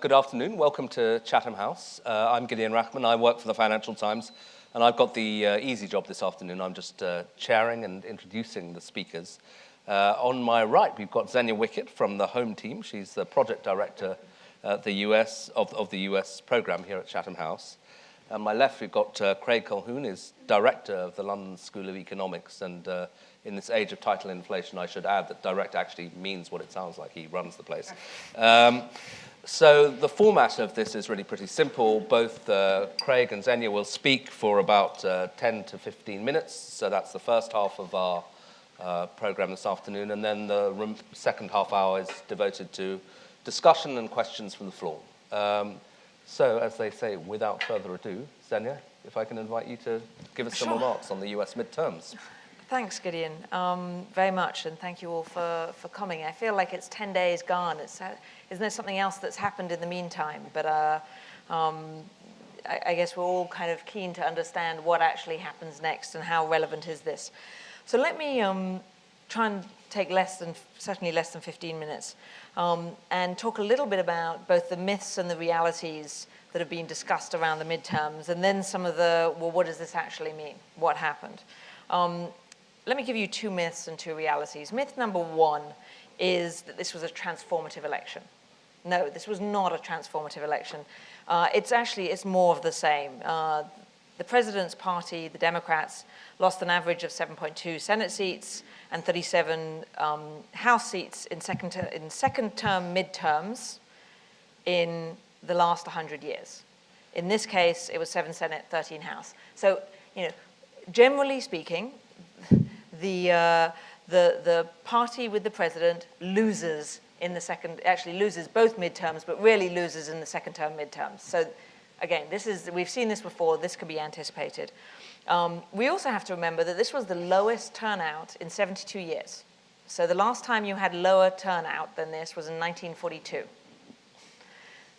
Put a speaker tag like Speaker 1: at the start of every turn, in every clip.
Speaker 1: good afternoon. Welcome to Chatham House. I'm Gideon Rachman. I work for the Financial Times, and I've got the easy job this afternoon. I'm just chairing and introducing the speakers. On my right, we've got Xenia Wickett from the Home Team. She's the project director at the US of the US program here at Chatham House. On my left, we've got Craig Colquhoun, who's director of the London School of Economics, and in this age of title inflation, I should add that director actually means what it sounds like. He runs the place. So the format of this is really pretty simple. Both Craig and Xenia will speak for about 10 to 15 minutes. So that's the first half of our program this afternoon. And then the second half hour is devoted to discussion and questions from the floor. So as they say, without further ado, Xenia, if I can invite you to give us some remarks on the US midterms.
Speaker 2: Thanks, Gideon, very much, and thank you all for coming. I feel like it's 10 days gone. Isn't there something else that's happened in the meantime? But I guess we're all kind of keen to understand what actually happens next and how relevant is this. So let me try and take certainly less than 15 minutes and talk a little bit about both the myths and the realities that have been discussed around the midterms, and then some of the, well, what does this actually mean? What happened? Let me give you two myths and two realities. Myth number one is that this was a transformative election. No, this was not a transformative election. It's more of the same. The president's party, the Democrats, lost an average of 7.2 Senate seats and 37 House seats in second-term midterms in the last 100 years. In this case, it was 7 Senate, 13 House. So, generally speaking, the party with the president loses in the loses both midterms, but really loses in the second-term midterms. So again, we've seen this before. This could be anticipated. We also have to remember that this was the lowest turnout in 72 years. So the last time you had lower turnout than this was in 1942.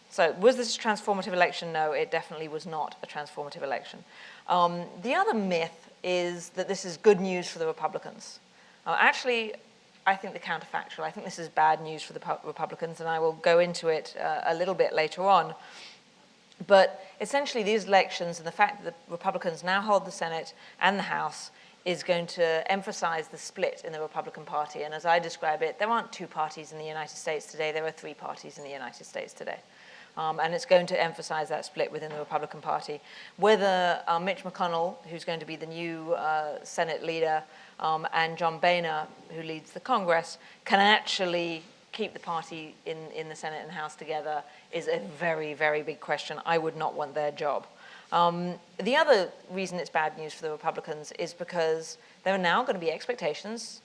Speaker 2: So was this a transformative election? No, it definitely was not a transformative election. The other myth is that this is good news for the Republicans. Actually, I think the counterfactual. I think this is bad news for the Republicans, and I will go into it a little bit later on. But essentially, these elections and the fact that the Republicans now hold the Senate and the House is going to emphasize the split in the Republican Party. And as I describe it, there aren't two parties in the United States today. There are three parties in the United States today. And it's going to emphasize that split within the Republican Party. Whether Mitch McConnell, who's going to be the new Senate leader, and John Boehner, who leads the Congress, can actually keep the party in the Senate and House together is a very, very big question. I would not want their job. The other reason it's bad news for the Republicans is because there are now going to be expectations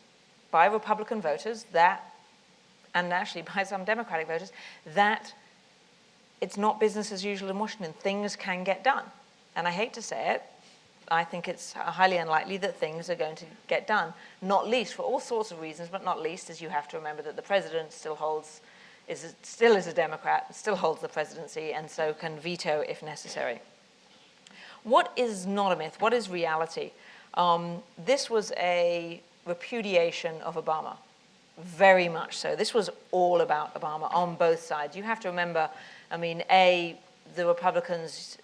Speaker 2: by Republican voters that, and actually by some Democratic voters, that it's not business as usual in Washington. Things can get done. And I hate to say it, I think it's highly unlikely that things are going to get done, not least for all sorts of reasons, but not least as you have to remember that the president still is a Democrat, still holds the presidency, and so can veto if necessary. What is not a myth? What is reality? This was a repudiation of Obama. Very much so. This was all about Obama on both sides. You have to remember, the Republicans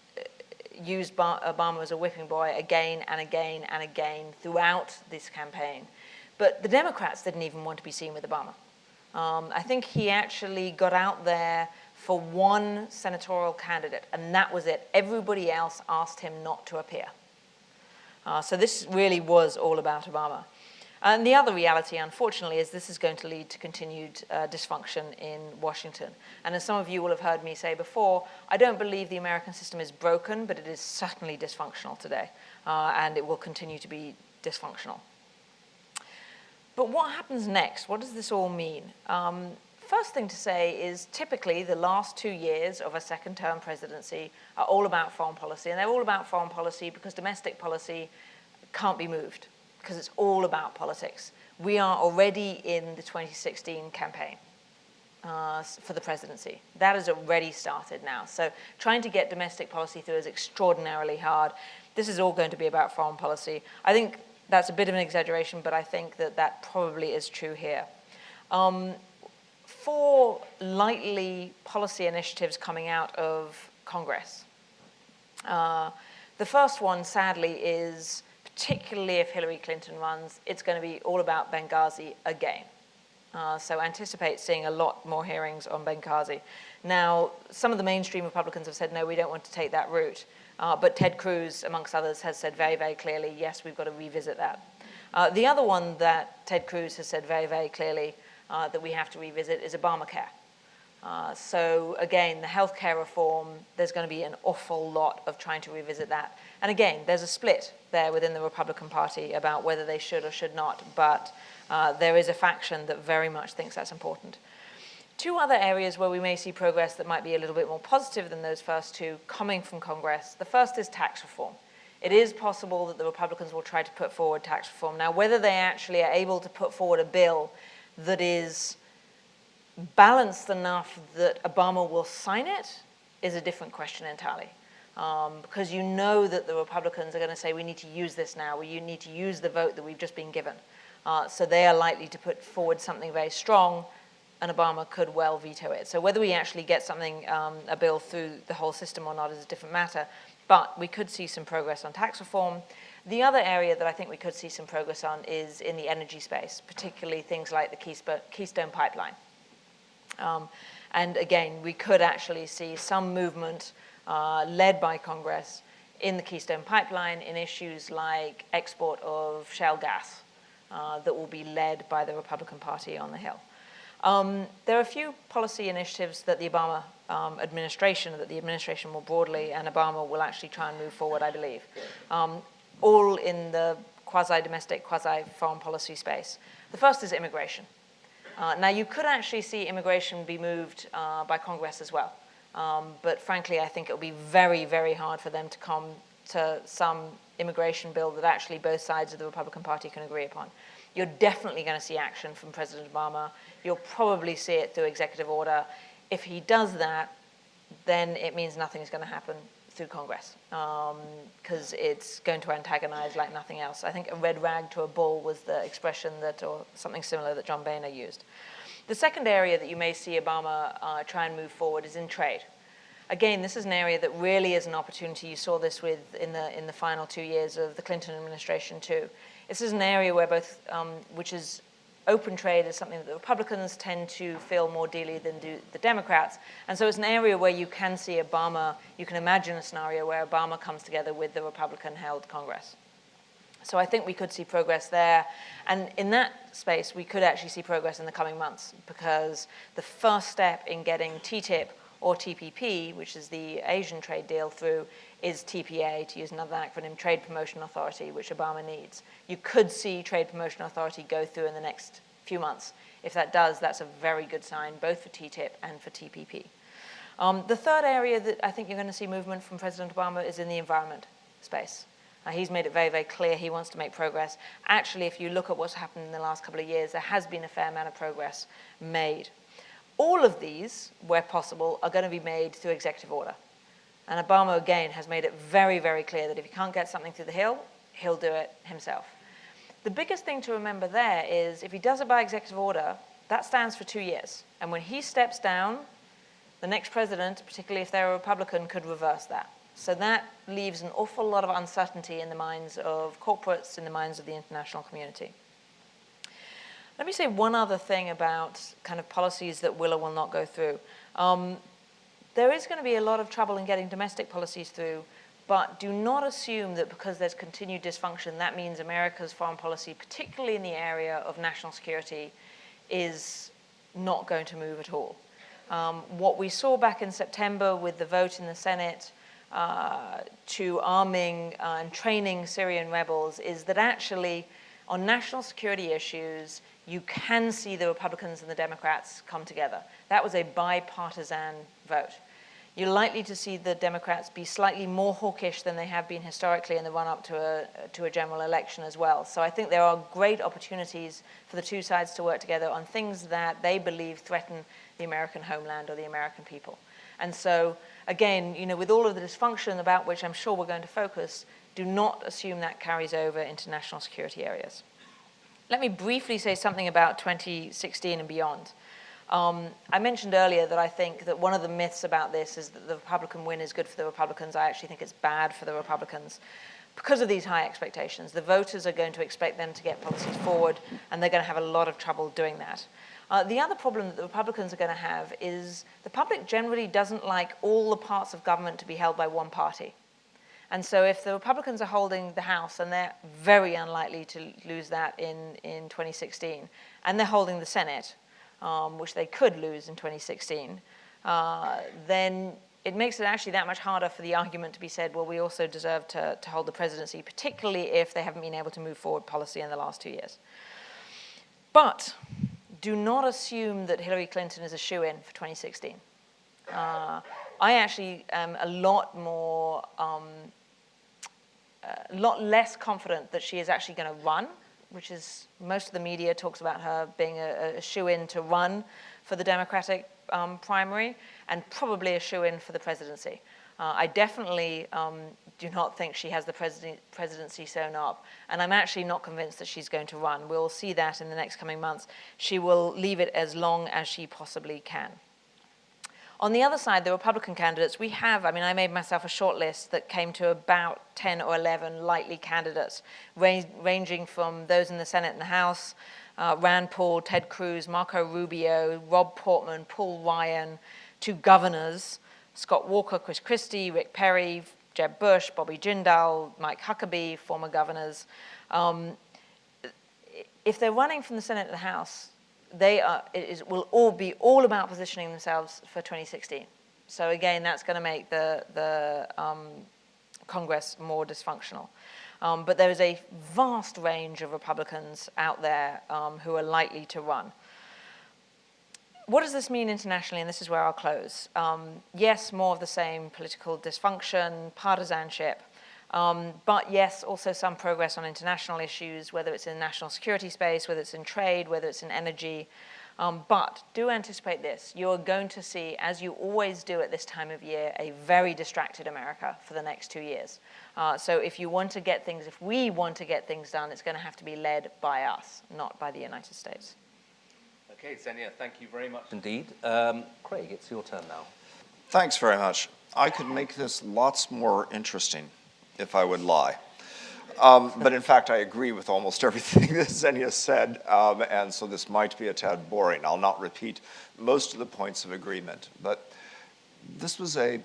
Speaker 2: used Obama as a whipping boy again and again and again throughout this campaign. But the Democrats didn't even want to be seen with Obama. I think he actually got out there for one senatorial candidate, and that was it. Everybody else asked him not to appear. So this really was all about Obama. And the other reality, unfortunately, is this is going to lead to continued dysfunction in Washington. And as some of you will have heard me say before, I don't believe the American system is broken, but it is certainly dysfunctional today. And it will continue to be dysfunctional. But what happens next? What does this all mean? First thing to say is typically the last 2 years of a second-term presidency are all about foreign policy. And they're all about foreign policy because domestic policy can't be moved, because it's all about politics. We are already in the 2016 campaign for the presidency. That has already started now. So trying to get domestic policy through is extraordinarily hard. This is all going to be about foreign policy. I think that's a bit of an exaggeration, but I think that that probably is true here. four likely policy initiatives coming out of Congress. The first one, sadly, is particularly if Hillary Clinton runs, it's going to be all about Benghazi again. So anticipate seeing a lot more hearings on Benghazi. Now, some of the mainstream Republicans have said, no, we don't want to take that route. But Ted Cruz, amongst others, has said very, very clearly, yes, we've got to revisit that. The other one that Ted Cruz has said very, very clearly that we have to revisit is Obamacare. So again, the healthcare reform, there's going to be an awful lot of trying to revisit that. And again, there's a split there within the Republican Party about whether they should or should not, but there is a faction that very much thinks that's important. Two other areas where we may see progress that might be a little bit more positive than those first two coming from Congress. The first is tax reform. It is possible that the Republicans will try to put forward tax reform. Now, whether they actually are able to put forward a bill that is balanced enough that Obama will sign it is a different question entirely. Because you know that the Republicans are going to say, we need to use this now, we need to use the vote that we've just been given. So they are likely to put forward something very strong, and Obama could well veto it. So whether we actually get something, a bill through the whole system or not is a different matter, but we could see some progress on tax reform. The other area that I think we could see some progress on is in the energy space, particularly things like the Keystone Pipeline. And again, we could actually see some movement led by Congress in the Keystone Pipeline in issues like export of shale gas that will be led by the Republican Party on the Hill. There are a few policy initiatives that the Obama administration more broadly, and Obama will actually try and move forward, I believe, all in the quasi-domestic, quasi-foreign policy space. The first is immigration. Now, you could actually see immigration be moved by Congress as well. But frankly, I think it will be very, very hard for them to come to some immigration bill that actually both sides of the Republican Party can agree upon. You're definitely going to see action from President Obama. You'll probably see it through executive order. If he does that, then it means nothing is going to happen through Congress because it's going to antagonize like nothing else. I think a red rag to a bull was the expression that, or something similar that John Boehner used. The second area that you may see Obama try and move forward is in trade. Again, this is an area that really is an opportunity. You saw this in the final 2 years of the Clinton administration too. This is an area where both, which is open trade is something that the Republicans tend to feel more dearly than do the Democrats. And so it's an area where you can see Obama, you can imagine a scenario where Obama comes together with the Republican-held Congress. So I think we could see progress there. And in that space, we could actually see progress in the coming months because the first step in getting TTIP or TPP, which is the Asian trade deal, through is TPA, to use another acronym, Trade Promotion Authority, which Obama needs. You could see Trade Promotion Authority go through in the next few months. If that does, that's a very good sign, both for TTIP and for TPP. The third area that I think you're going to see movement from President Obama is in the environment space. He's made it very, very clear he wants to make progress. Actually, if you look at what's happened in the last couple of years, there has been a fair amount of progress made. All of these, where possible, are going to be made through executive order. And Obama, again, has made it very, very clear that if he can't get something through the Hill, he'll do it himself. The biggest thing to remember there is if he does it by executive order, that stands for 2 years. And when he steps down, the next president, particularly if they're a Republican, could reverse that. So that leaves an awful lot of uncertainty in the minds of corporates, in the minds of the international community. Let me say one other thing about kind of policies that will or will not go through. There is going to be a lot of trouble in getting domestic policies through, but do not assume that because there's continued dysfunction, that means America's foreign policy, particularly in the area of national security, is not going to move at all. What we saw back in September with the vote in the Senate to arming and training Syrian rebels is that actually on national security issues, you can see the Republicans and the Democrats come together. That was a bipartisan vote. You're likely to see the Democrats be slightly more hawkish than they have been historically in the run-up to a general election as well. So I think there are great opportunities for the two sides to work together on things that they believe threaten the American homeland or the American people. And so, again, you know, with all of the dysfunction about which I'm sure we're going to focus, do not assume that carries over into national security areas. Let me briefly say something about 2016 and beyond. I mentioned earlier that I think that one of the myths about this is that the Republican win is good for the Republicans. I actually think it's bad for the Republicans. Because of these high expectations, the voters are going to expect them to get policies forward, and they're going to have a lot of trouble doing that. The other problem that the Republicans are going to have is the public generally doesn't like all the parts of government to be held by one party. And so if the Republicans are holding the House, and they're very unlikely to lose that in 2016, and they're holding the Senate, which they could lose in 2016, then it makes it actually that much harder for the argument to be said, well, we also deserve to hold the presidency, particularly if they haven't been able to move forward policy in the last 2 years. But do not assume that Hillary Clinton is a shoo-in for 2016. I actually am a lot less confident that she is actually going to run, which is, most of the media talks about her being a shoo-in to run for the Democratic primary, and probably a shoo-in for the presidency. I definitely do not think she has the presidency sewn up, and I'm actually not convinced that she's going to run. We'll see that in the next coming months. She will leave it as long as she possibly can. On the other side, the Republican candidates, I made myself a short list that came to about 10 or 11 likely candidates, ranging from those in the Senate and the House, Rand Paul, Ted Cruz, Marco Rubio, Rob Portman, Paul Ryan, to governors, Scott Walker, Chris Christie, Rick Perry, Jeb Bush, Bobby Jindal, Mike Huckabee, former governors. If they're running from the Senate and the House, will all be all about positioning themselves for 2016. So again, that's going to make the Congress more dysfunctional. But there is a vast range of Republicans out there who are likely to run. What does this mean internationally? And this is where I'll close. Yes, more of the same political dysfunction, partisanship, but yes, also some progress on international issues, whether it's in national security space, whether it's in trade, whether it's in energy. But do anticipate this. You're going to see, as you always do at this time of year, a very distracted America for the next 2 years. So if we want to get things done, it's going to have to be led by us, not by the United States.
Speaker 1: Okay, Xenia, thank you very much indeed. Craig, it's your turn now.
Speaker 3: Thanks very much. I could make this lots more interesting if I would lie. But in fact, I agree with almost everything that Xenia said, and so this might be a tad boring. I'll not repeat most of the points of agreement, but this was a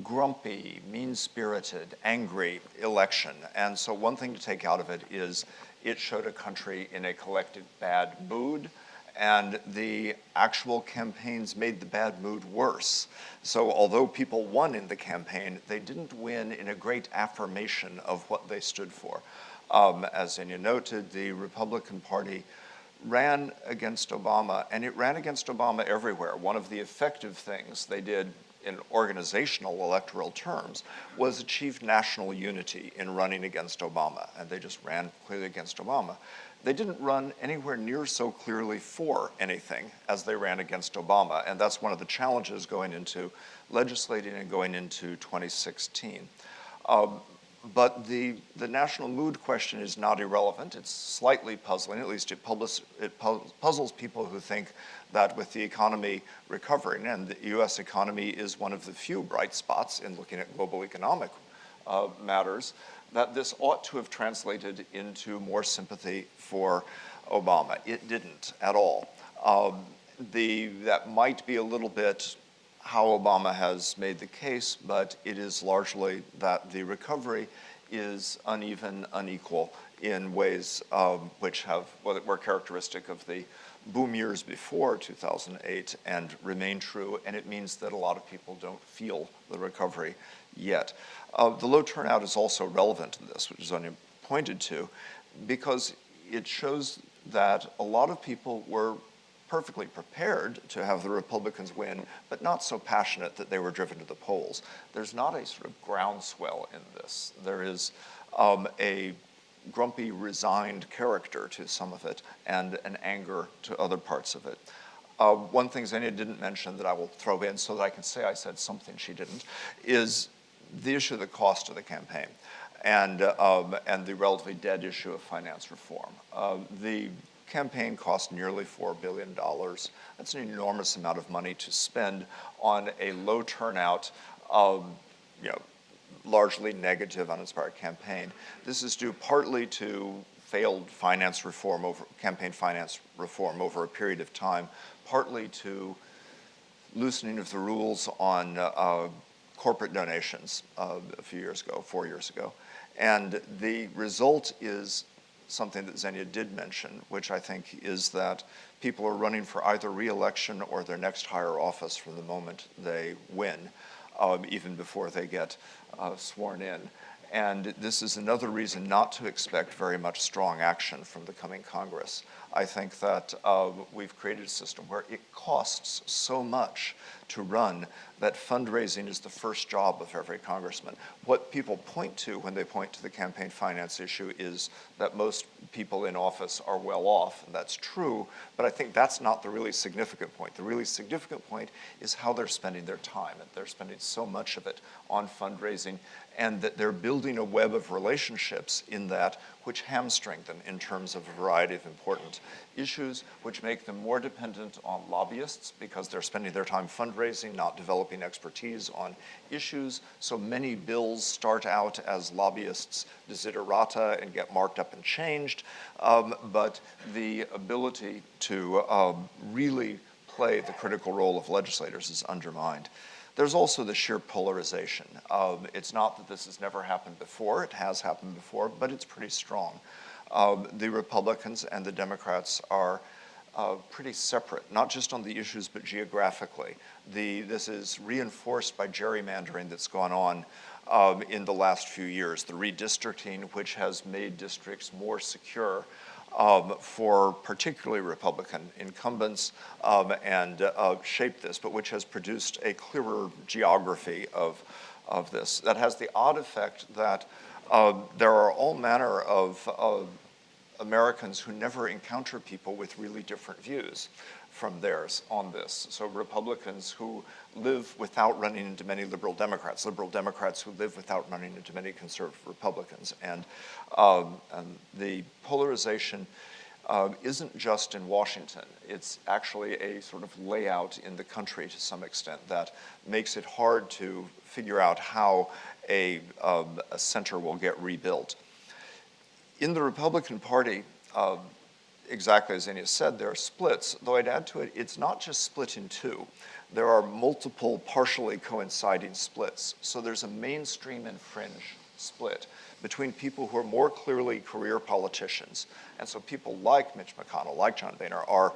Speaker 3: grumpy, mean-spirited, angry election, and so one thing to take out of it is it showed a country in a collective bad mood, and the actual campaigns made the bad mood worse. So although people won in the campaign, they didn't win in a great affirmation of what they stood for. As Xenia noted, the Republican Party ran against Obama, and it ran against Obama everywhere. One of the effective things they did in organizational electoral terms was achieve national unity in running against Obama, and they just ran clearly against Obama. They didn't run anywhere near so clearly for anything as they ran against Obama, and that's one of the challenges going into legislating and going into 2016. But the national mood question is not irrelevant. It's slightly puzzling, at least it puzzles people who think that with the economy recovering, and the US economy is one of the few bright spots in looking at global economic matters, that this ought to have translated into more sympathy for Obama. It didn't at all. That might be a little bit how Obama has made the case, but it is largely that the recovery is uneven, unequal in ways which were characteristic of the boom years before 2008 and remain true, and it means that a lot of people don't feel the recovery yet. The low turnout is also relevant to this, which is only pointed to, because it shows that a lot of people were perfectly prepared to have the Republicans win, but not so passionate that they were driven to the polls. There's not a sort of groundswell in this. There is a grumpy, resigned character to some of it and an anger to other parts of it. One thing Xenia didn't mention that I will throw in so that I can say I said something she didn't, is the issue of the cost of the campaign and the relatively dead issue of finance reform. The campaign cost nearly $4 billion. That's an enormous amount of money to spend on a low turnout, largely negative, uninspired campaign. This is due partly to failed campaign finance reform over a period of time, partly to loosening of the rules on corporate donations a few years ago, 4 years ago. And the result is something that Xenia did mention, which I think is that people are running for either re-election or their next higher office from the moment they win, even before they get sworn in. And this is another reason not to expect very much strong action from the coming Congress. I think that we've created a system where it costs so much to run that fundraising is the first job of every congressman. What people point to when they point to the campaign finance issue is that most people in office are well off, and that's true, but I think that's not the really significant point. The really significant point is how they're spending their time, and they're spending so much of it on fundraising, and that they're building a web of relationships in that which hamstring them in terms of a variety of important issues, which make them more dependent on lobbyists because they're spending their time fundraising, not developing expertise on issues. So many bills start out as lobbyists' desiderata and get marked up and changed, but the ability to really play the critical role of legislators is undermined. There's also the sheer polarization. It's not that this has never happened before. It has happened before, but it's pretty strong. The Republicans and the Democrats are pretty separate, not just on the issues, but geographically. This is reinforced by gerrymandering that's gone on in the last few years, the redistricting, which has made districts more secure for particularly Republican incumbents and shaped this, but which has produced a clearer geography of this. That has the odd effect that there are all manner of Americans who never encounter people with really different views from theirs on this. So Republicans who live without running into many liberal Democrats who live without running into many conservative Republicans. And the polarization isn't just in Washington. It's actually a sort of layout in the country to some extent that makes it hard to figure out how a center will get rebuilt. In the Republican Party, exactly as Xenia said, there are splits, though I'd add to it, it's not just split in two. There are multiple partially coinciding splits. So there's a mainstream and fringe split between people who are more clearly career politicians. And so people like Mitch McConnell, like John Boehner, are,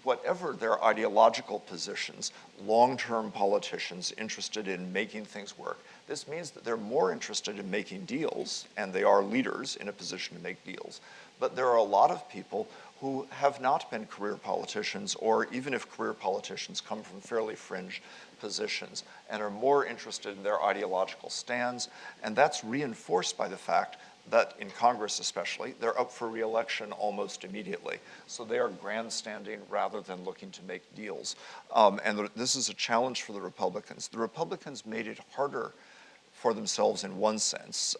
Speaker 3: whatever their ideological positions, long-term politicians interested in making things work. This means that they're more interested in making deals, and they are leaders in a position to make deals. But there are a lot of people who have not been career politicians, or even if career politicians come from fairly fringe positions, and are more interested in their ideological stands. And that's reinforced by the fact that in Congress especially, they're up for re-election almost immediately. So they are grandstanding rather than looking to make deals. And this is a challenge for the Republicans. The Republicans made it harder for themselves in one sense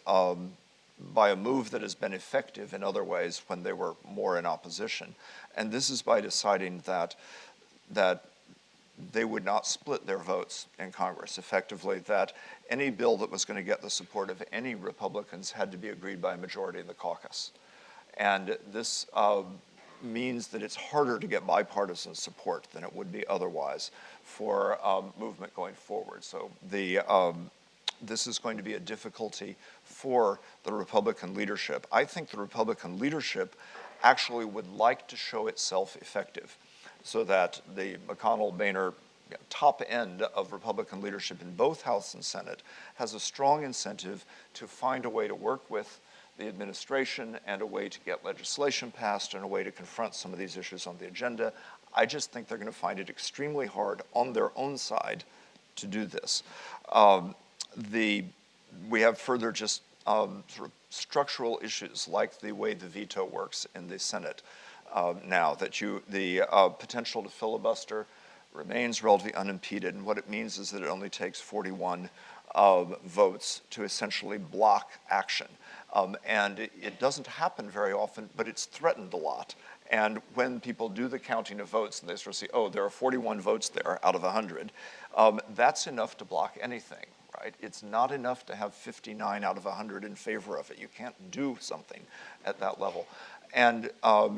Speaker 3: by a move that has been effective in other ways when they were more in opposition. And this is by deciding that they would not split their votes in Congress, effectively that any bill that was going to get the support of any Republicans had to be agreed by a majority in the caucus. And this means that it's harder to get bipartisan support than it would be otherwise for movement going forward. So this is going to be a difficulty for the Republican leadership. I think the Republican leadership actually would like to show itself effective, so that the McConnell-Boehner top end of Republican leadership in both House and Senate has a strong incentive to find a way to work with the administration and a way to get legislation passed and a way to confront some of these issues on the agenda. I just think they're going to find it extremely hard on their own side to do this. We have further just sort of structural issues like the way the veto works in the Senate now, that the potential to filibuster remains relatively unimpeded, and what it means is that it only takes 41 votes to essentially block action. And it doesn't happen very often, but it's threatened a lot. And when people do the counting of votes and they sort of see, oh, there are 41 votes there out of 100, that's enough to block anything, right? It's not enough to have 59 out of 100 in favor of it. You can't do something at that level. And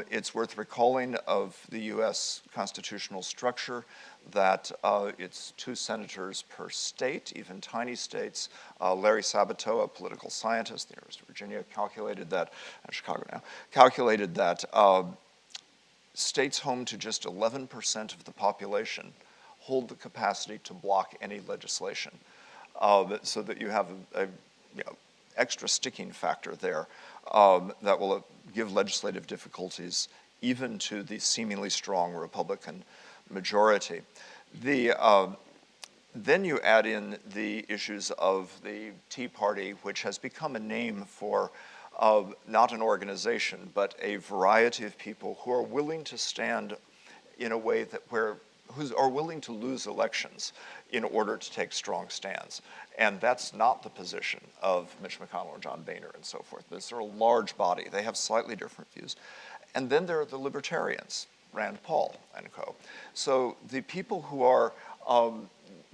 Speaker 3: it's worth recalling of the US constitutional structure that it's 2 senators per state, even tiny states. Larry Sabato, a political scientist at the University of Virginia, calculated that, Chicago now, calculated that states home to just 11% of the population hold the capacity to block any legislation, so that you have a extra sticking factor there that will give legislative difficulties even to the seemingly strong Republican majority. Then you add in the issues of the Tea Party, which has become a name for not an organization, but a variety of people who are willing to stand in a way that who are willing to lose elections in order to take strong stands. And that's not the position of Mitch McConnell or John Boehner and so forth. They're a large body. They have slightly different views. And then there are the libertarians, Rand Paul and co. So the people who are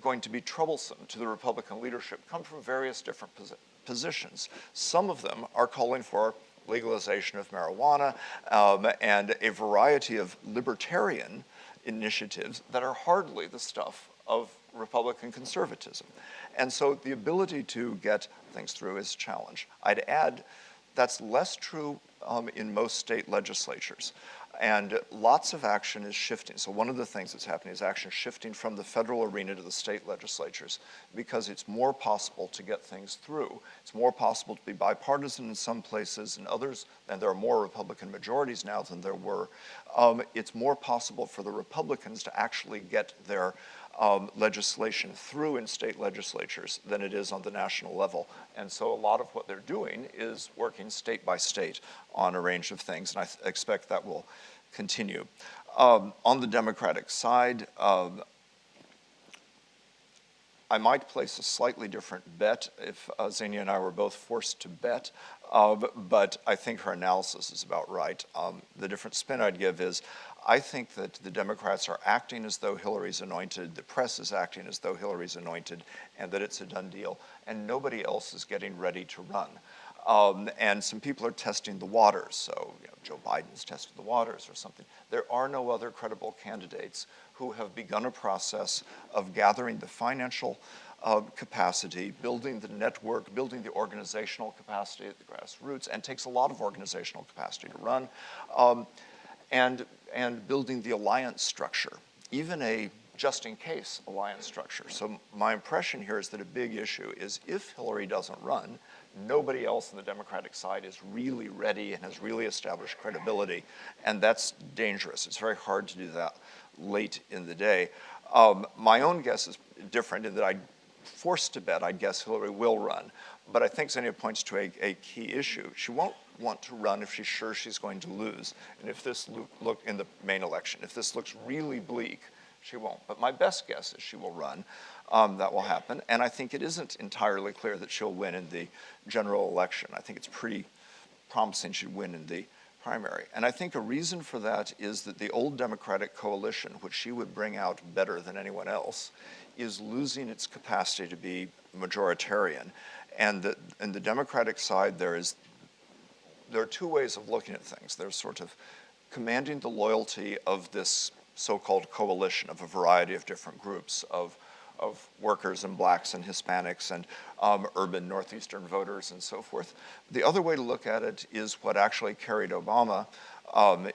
Speaker 3: going to be troublesome to the Republican leadership come from various different positions. Some of them are calling for legalization of marijuana and a variety of libertarian initiatives that are hardly the stuff of Republican conservatism. And so the ability to get things through is a challenge. I'd add that's less true in most state legislatures. And lots of action is shifting. So one of the things that's happening is action shifting from the federal arena to the state legislatures because it's more possible to get things through. It's more possible to be bipartisan in some places and others, and there are more Republican majorities now than there were. It's more possible for the Republicans to actually get their legislation through in state legislatures than it is on the national level. And so a lot of what they're doing is working state by state on a range of things, and I expect that will continue. On the Democratic side, I might place a slightly different bet if Xenia and I were both forced to bet, but I think her analysis is about right. The different spin I'd give is I think that the Democrats are acting as though Hillary's anointed, the press is acting as though Hillary's anointed, and that it's a done deal, and nobody else is getting ready to run. And some people are testing the waters, so Joe Biden's tested the waters or something. There are no other credible candidates who have begun a process of gathering the financial capacity, building the network, building the organizational capacity at the grassroots, and takes a lot of organizational capacity to run, and building the alliance structure, even a just-in-case alliance structure. So my impression here is that a big issue is if Hillary doesn't run, nobody else on the Democratic side is really ready and has really established credibility, and that's dangerous. It's very hard to do that late in the day. My own guess is different in that I'd forced to bet, I'd guess Hillary will run, but I think Xenia points to a key issue. She won't want to run if she's sure she's going to lose, and if this look in the main election, if this looks really bleak, she won't. But my best guess is she will run. That will happen. And I think it isn't entirely clear that she'll win in the general election. I think it's pretty promising she'd win in the primary. And I think a reason for that is that the old Democratic coalition, which she would bring out better than anyone else, is losing its capacity to be majoritarian. And in the Democratic side, there are two ways of looking at things. There's sort of commanding the loyalty of this so-called coalition of a variety of different groups of workers and blacks and Hispanics and urban Northeastern voters and so forth. The other way to look at it is what actually carried Obama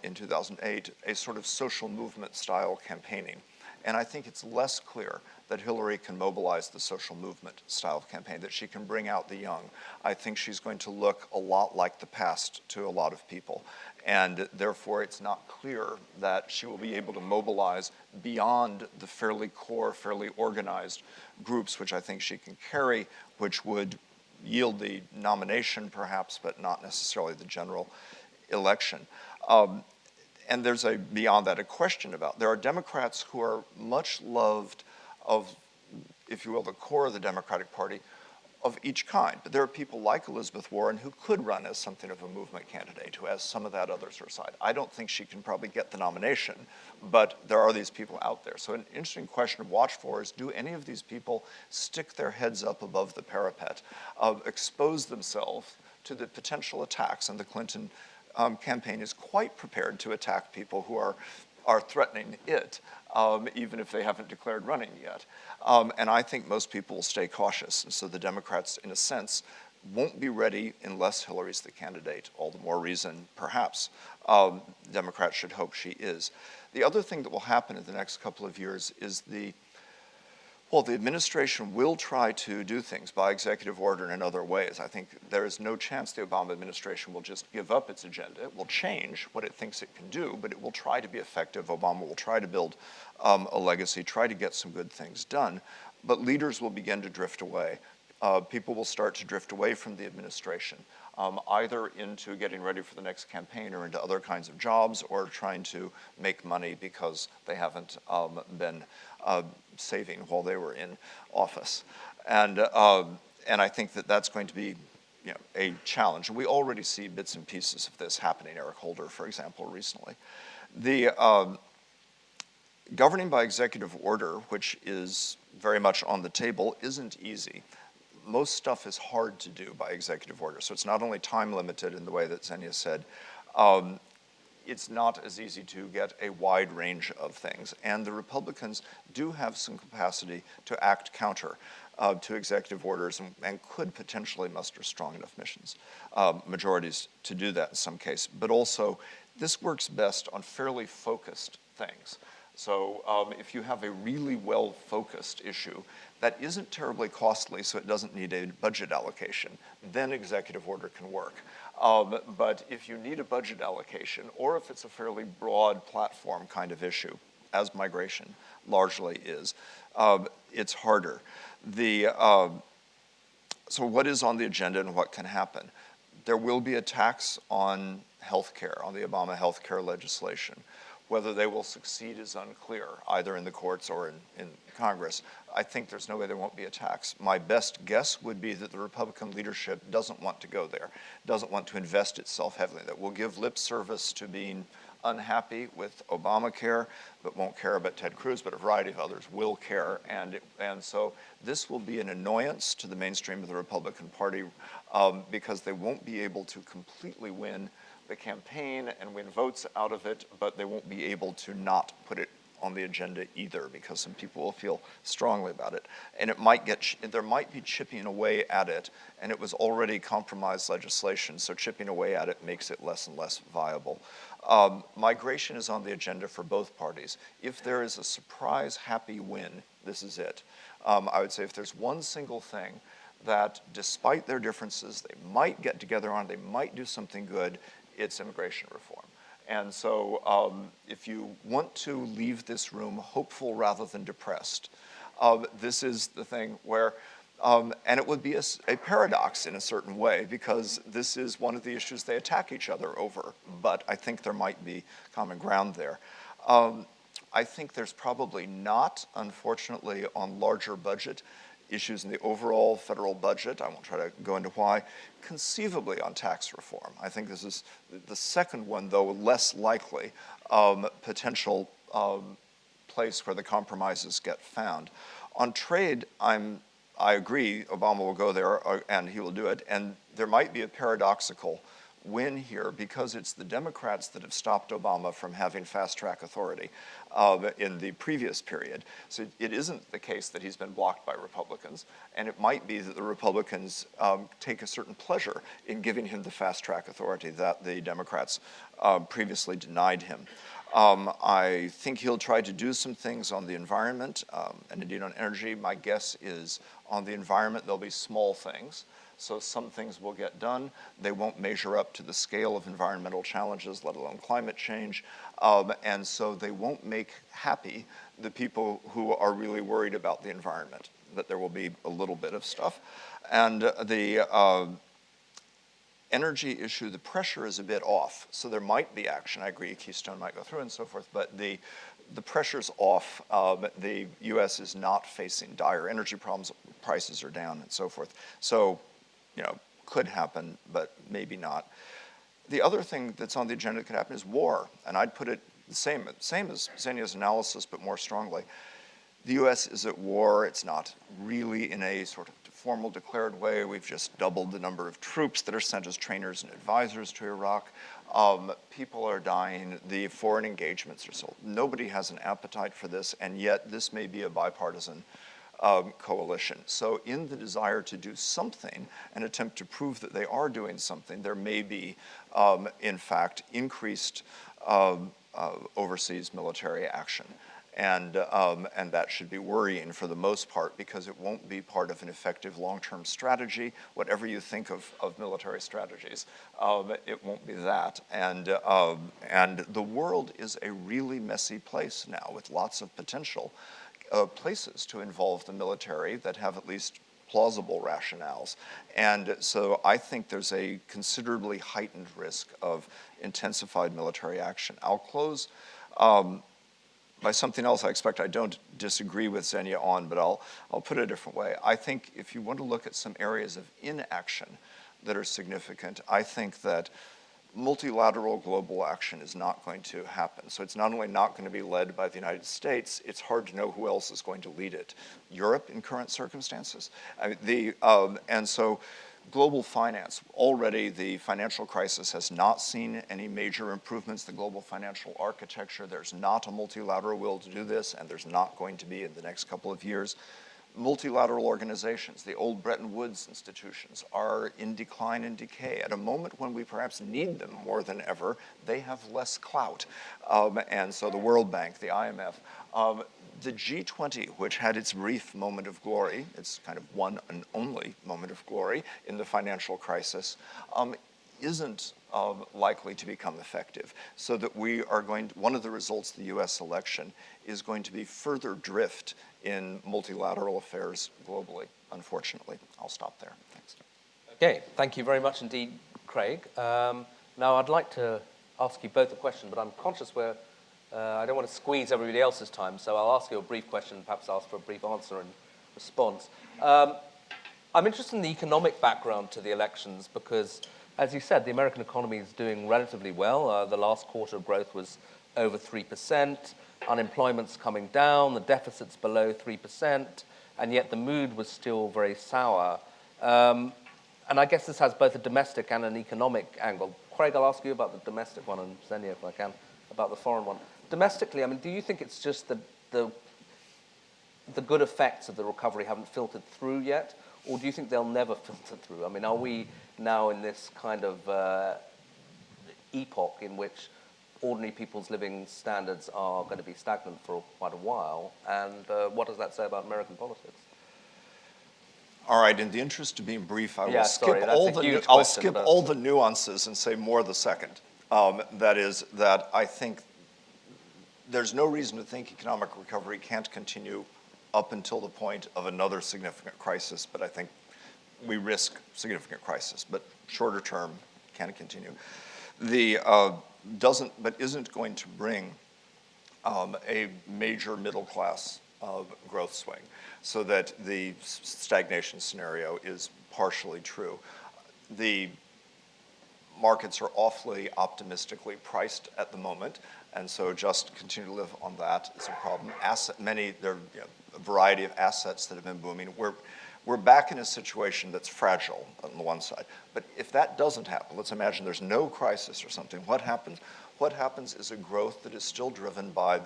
Speaker 3: in 2008, a sort of social movement style campaigning. And I think it's less clear that Hillary can mobilize the social movement style of campaign, that she can bring out the young. I think she's going to look a lot like the past to a lot of people. And therefore, it's not clear that she will be able to mobilize beyond the fairly core, fairly organized groups, which I think she can carry, which would yield the nomination perhaps, but not necessarily the general election. And there's beyond that, a question about, there are Democrats who are much loved of, if you will, the core of the Democratic Party, of each kind. But there are people like Elizabeth Warren who could run as something of a movement candidate, who has some of that other sort of side. I don't think she can probably get the nomination, but there are these people out there. So an interesting question to watch for is, do any of these people stick their heads up above the parapet, expose themselves to the potential attacks? And the Clinton campaign is quite prepared to attack people who are threatening it, even if they haven't declared running yet. And I think most people will stay cautious. And so the Democrats, in a sense, won't be ready unless Hillary's the candidate. All the more reason, perhaps, Democrats should hope she is. The other thing that will happen in the next couple of years is the administration will try to do things by executive order and in other ways. I think there is no chance the Obama administration will just give up its agenda. It will change what it thinks it can do, but it will try to be effective. Obama will try to build a legacy, try to get some good things done, but leaders will begin to drift away. People will start to drift away from the administration, either into getting ready for the next campaign or into other kinds of jobs, or trying to make money because they haven't been saving while they were in office. And I think that that's going to be a challenge. And we already see bits and pieces of this happening. Eric Holder, for example, recently. The governing by executive order, which is very much on the table, isn't easy. Most stuff is hard to do by executive order. So it's not only time limited in the way that Xenia said, it's not as easy to get a wide range of things. And the Republicans do have some capacity to act counter to executive orders and could potentially muster strong enough majorities to do that in some case. But also, this works best on fairly focused things. So if you have a really well-focused issue that isn't terribly costly, so it doesn't need a budget allocation, then executive order can work. But if you need a budget allocation, or if it's a fairly broad platform kind of issue, as migration largely is, it's harder. So what is on the agenda and what can happen? There will be attacks on healthcare, on the Obama healthcare legislation. Whether they will succeed is unclear, either in the courts or in Congress. I think there's no way there won't be attacks. My best guess would be that the Republican leadership doesn't want to go there, doesn't want to invest itself heavily, that will give lip service to being unhappy with Obamacare, but won't care about Ted Cruz, but a variety of others will care. And so this will be an annoyance to the mainstream of the Republican Party because they won't be able to completely win the campaign and win votes out of it, but they won't be able to not put it on the agenda either, because some people will feel strongly about it. And there might be chipping away at it, and it was already compromised legislation, so chipping away at it makes it less and less viable. Migration is on the agenda for both parties. If there is a surprise happy win, this is it. I would say if there's one single thing that, despite their differences, they might get together on, they might do something good, it's immigration reform. And so if you want to leave this room hopeful rather than depressed, this is the thing where, and it would be a paradox in a certain way, because this is one of the issues they attack each other over, but I think there might be common ground there. I think there's probably not, unfortunately, on larger budget issues in the overall federal budget. I won't try to go into why. Conceivably on tax reform. I think this is the second one, though less likely, potential place where the compromises get found. On trade, I agree, Obama will go there and he will do it, and there might be a paradoxical win here because it's the Democrats that have stopped Obama from having fast-track authority in the previous period. So it isn't the case that he's been blocked by Republicans, and it might be that the Republicans take a certain pleasure in giving him the fast-track authority that the Democrats previously denied him. I think he'll try to do some things on the environment and indeed on energy. My guess is on the environment there'll be small things. So some things will get done. They won't measure up to the scale of environmental challenges, let alone climate change. And so they won't make happy the people who are really worried about the environment, but there will be a little bit of stuff. And energy issue, the pressure is a bit off. So there might be action. I agree, Keystone might go through and so forth, but the pressure's off. The U.S. is not facing dire energy problems. Prices are down and so forth. So, could happen, but maybe not. The other thing that's on the agenda that could happen is war. And I'd put it the same as Xenia's analysis, but more strongly. The U.S. is at war. It's not really in a sort of formal declared way. We've just doubled the number of troops that are sent as trainers and advisors to Iraq. People are dying. The foreign engagements are sold. Nobody has an appetite for this, and yet this may be a bipartisan coalition. So in the desire to do something, an attempt to prove that they are doing something, there may be, in fact, increased overseas military action. And that should be worrying for the most part, because it won't be part of an effective long-term strategy. Whatever you think of military strategies, it won't be that. And the world is a really messy place now, with lots of potential places to involve the military that have at least plausible rationales. And so I think there's a considerably heightened risk of intensified military action. I'll close by something else I expect I don't disagree with Xenia on, but I'll put it a different way. I think if you want to look at some areas of inaction that are significant, I think that multilateral global action is not going to happen. So it's not only not going to be led by the United States, it's hard to know who else is going to lead it. Europe in current circumstances. And so global finance, already the financial crisis has not seen any major improvements. The global financial architecture, there's not a multilateral will to do this, and there's not going to be in the next couple of years. Multilateral organizations, the old Bretton Woods institutions, are in decline and decay. At a moment when we perhaps need them more than ever, they have less clout. And so the World Bank, the IMF, the G20, which had its brief moment of glory, its kind of one and only moment of glory in the financial crisis, isn't likely to become effective. So that we are one of the results of the US election is going to be further drift in multilateral affairs globally, unfortunately. I'll stop there. Thanks.
Speaker 1: Okay, thank you very much indeed, Craig. Now I'd like to ask you both a question, but I'm conscious I don't want to squeeze everybody else's time, so I'll ask you a brief question and perhaps ask for a brief answer and response. I'm interested in the economic background to the elections because, as you said, the American economy is doing relatively well. The last quarter of growth was over 3%. Unemployment's coming down. The deficit's below 3%. And yet the mood was still very sour. And I guess this has both a domestic and an economic angle. Craig, I'll ask you about the domestic one, and Xenia, if I can, about the foreign one. Domestically, I mean, do you think it's just that the good effects of the recovery haven't filtered through yet? Or do you think they'll never filter through? I mean, are we now in this kind of epoch in which ordinary people's living standards are going to be stagnant for quite a while? And what does that say about American politics?
Speaker 3: All right, in the interest of being brief, I'll skip
Speaker 1: question,
Speaker 3: all the nuances and say more the second. That is that I think there's no reason to think economic recovery can't continue up until the point of another significant crisis, but I think we risk significant crisis. But shorter term, can it continue? Isn't going to bring a major middle class growth swing, so that the stagnation scenario is partially true. The markets are awfully optimistically priced at the moment, and so just continue to live on that is a problem. There are a variety of assets that have been booming. We're back in a situation that's fragile on the one side. But if that doesn't happen, let's imagine there's no crisis or something, what happens? What happens is a growth that is still driven by,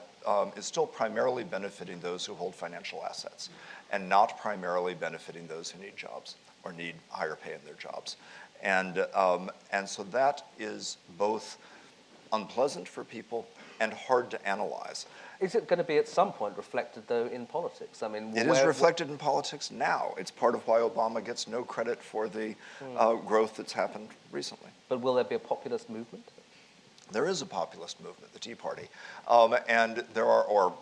Speaker 3: is still primarily benefiting those who hold financial assets and not primarily benefiting those who need jobs or need higher pay in their jobs. And so that is both unpleasant for people and hard to analyze.
Speaker 1: Is it going to be at some point reflected, though, in politics? I mean,
Speaker 3: it is reflected in politics now. It's part of why Obama gets no credit for the growth that's happened recently.
Speaker 1: But will there be a populist movement?
Speaker 3: There is a populist movement, the Tea Party, and there are,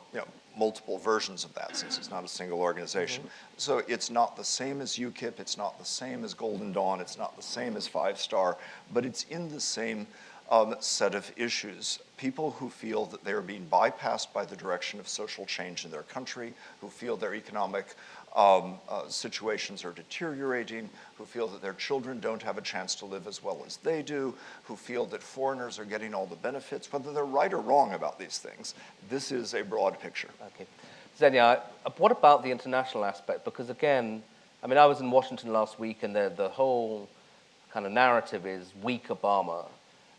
Speaker 3: multiple versions of that since it's not a single organization. So it's not the same as UKIP, it's not the same as Golden Dawn, it's not the same as Five Star, but it's in the same set of issues. People who feel that they're being bypassed by the direction of social change in their country, who feel their economic situations are deteriorating, who feel that their children don't have a chance to live as well as they do, who feel that foreigners are getting all the benefits, whether they're right or wrong about these things. This is a broad picture.
Speaker 1: Okay. Xenia, what about the international aspect? Because again, I mean, I was in Washington last week, and the whole kind of narrative is weak Obama.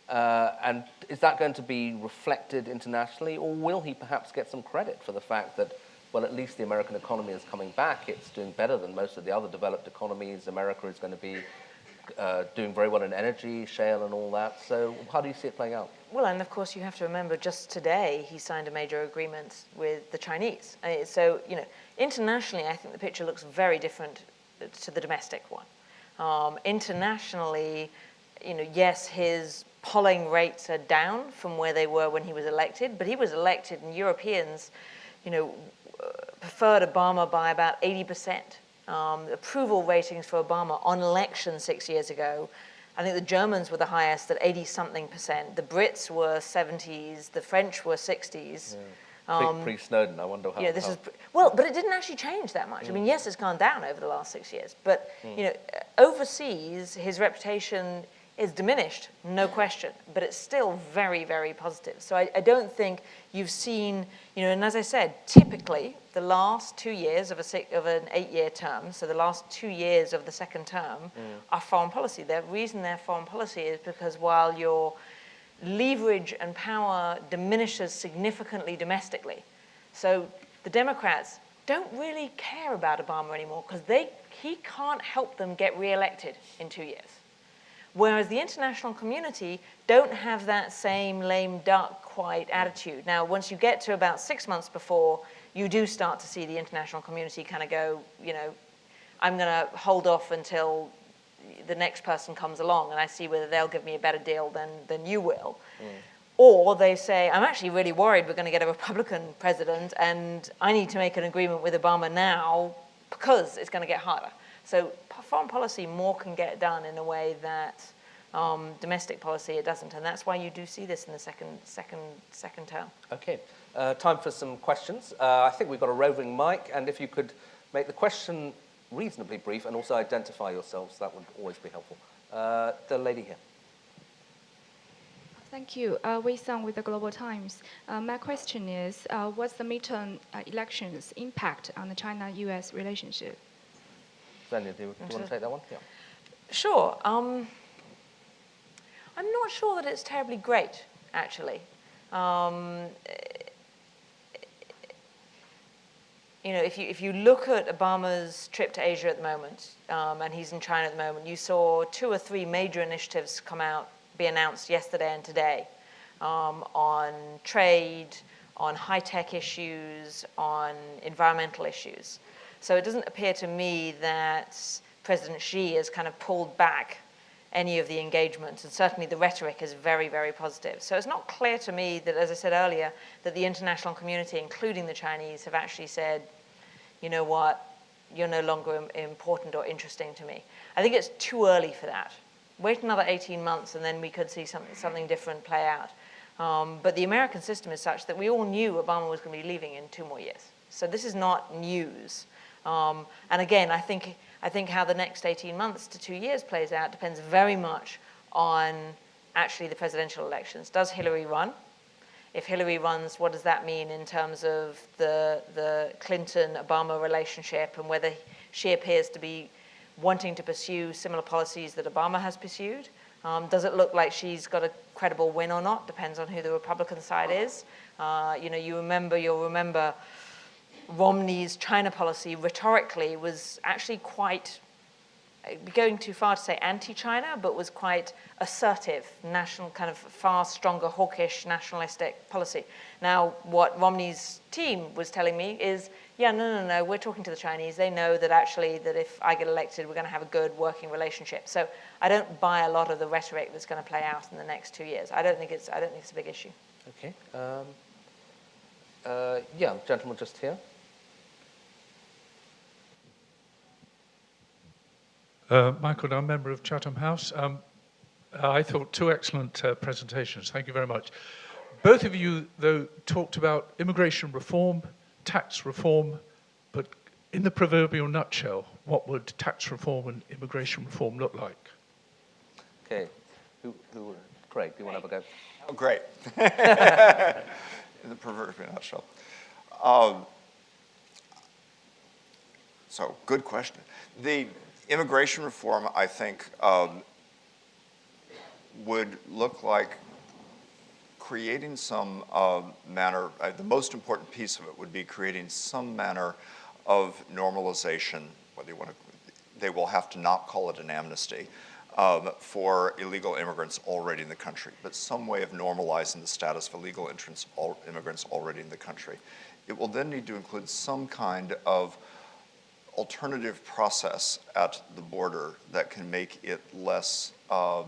Speaker 1: And is that going to be reflected internationally, or will he perhaps get some credit for the fact that, well, at least the American economy is coming back, it's doing better than most of the other developed economies, America is going to be doing very well in energy, shale and all that. So how do you see it playing out?
Speaker 2: Well, and of course you have to remember just today he signed a major agreement with the Chinese. So, you know, internationally I think the picture looks very different to the domestic one. Internationally, you know, yes, his polling rates are down from where they were when he was elected, but he was elected and Europeans, you know, preferred Obama by about 80%. Approval ratings for Obama on election 6 years ago, I think the Germans were the highest at 80-something%. The Brits were 70s, the French were 60s.
Speaker 1: Yeah. Pre-Snowden, I wonder how.
Speaker 2: Yeah, well, but it didn't actually change that much. I mean, yes, it's gone down over the last 6 years, but you know, overseas, his reputation is diminished, no question, but it's still very, very positive. So I don't think you've seen, you know, and as I said, typically the last 2 years of an 8-year term, so the last 2 years of the second term are foreign policy. The reason they're foreign policy is because while your leverage and power diminishes significantly domestically, so the Democrats don't really care about Obama anymore because he can't help them get reelected in 2 years. Whereas the international community don't have that same lame duck quite attitude. Now, once you get to about 6 months before, you do start to see the international community kind of go, you know, I'm going to hold off until the next person comes along and I see whether they'll give me a better deal than you will. Or they say, I'm actually really worried we're going to get a Republican president and I need to make an agreement with Obama now because it's going to get harder. So foreign policy more can get done in a way that domestic policy it doesn't, and that's why you do see this in the second term.
Speaker 1: Okay, time for some questions. I think we've got a roving mic, and if you could make the question reasonably brief and also identify yourselves, that would always be helpful. The lady here.
Speaker 4: Thank you. Wei Song with the Global Times. My question is, what's the midterm elections' impact on the China-U.S. relationship?
Speaker 1: Xenia, do you want to take that one? Yeah.
Speaker 2: Sure. I'm not sure that it's terribly great, actually. You know, if you look at Obama's trip to Asia at the moment, and he's in China at the moment, you saw 2 or 3 major initiatives be announced yesterday and today on trade, on high-tech issues, on environmental issues. So it doesn't appear to me that President Xi has kind of pulled back any of the engagements, and certainly the rhetoric is very, very positive. So it's not clear to me that, as I said earlier, that the international community, including the Chinese, have actually said, you know what, you're no longer important or interesting to me. I think it's too early for that. Wait another 18 months and then we could see something different play out. But the American system is such that we all knew Obama was going to be leaving in 2 more years. So this is not news. And again, I think how the next 18 months to 2 years plays out depends very much on actually the presidential elections. Does Hillary run? If Hillary runs, what does that mean in terms of the Clinton-Obama relationship and whether she appears to be wanting to pursue similar policies that Obama has pursued? Does it look like she's got a credible win or not? Depends on who the Republican side is. You know, you'll remember Romney's China policy rhetorically was actually quite, going too far to say anti-China, but was quite assertive, national, kind of far stronger, hawkish, nationalistic policy. Now, what Romney's team was telling me is, yeah, no, we're talking to the Chinese. They know that actually that if I get elected, we're going to have a good working relationship. So I don't buy a lot of the rhetoric that's going to play out in the next 2 years. I don't think it's a big issue.
Speaker 1: Okay. Yeah, gentleman just here.
Speaker 5: Michael, I'm a member of Chatham House. I thought two excellent presentations. Thank you very much. Both of you, though, talked about immigration reform, tax reform, but in the proverbial nutshell, what would tax reform and immigration reform look like?
Speaker 1: Okay. Craig, do you want to have a go?
Speaker 3: Oh, great. In the proverbial nutshell. So, good question. The immigration reform, I think, would look like creating some manner, the most important piece of it would be creating some manner of normalization, whether you want to, they will have to not call it an amnesty, for illegal immigrants already in the country, but some way of normalizing the status of illegal immigrants already in the country. It will then need to include some kind of alternative process at the border that can make it less of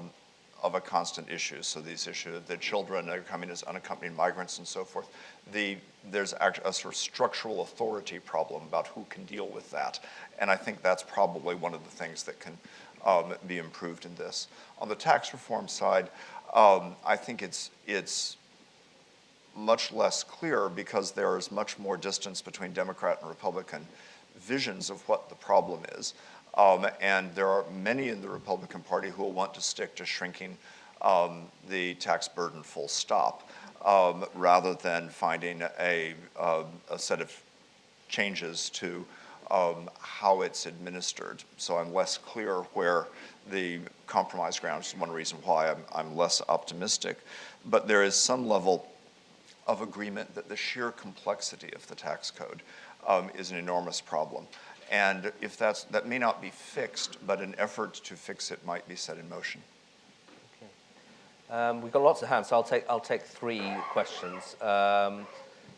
Speaker 3: a constant issue. So these issues, the children are coming as unaccompanied migrants and so forth. There's a sort of structural authority problem about who can deal with that. And I think that's probably one of the things that can be improved in this. On the tax reform side, I think it's much less clear because there is much more distance between Democrat and Republican visions of what the problem is. And there are many in the Republican Party who will want to stick to shrinking the tax burden full stop, rather than finding a set of changes to how it's administered. So I'm less clear where the compromise ground is one reason why I'm less optimistic. But there is some level of agreement that the sheer complexity of the tax code is an enormous problem. And if that may not be fixed, but an effort to fix it might be set in motion.
Speaker 1: Okay. We've got lots of hands, so I'll take three questions.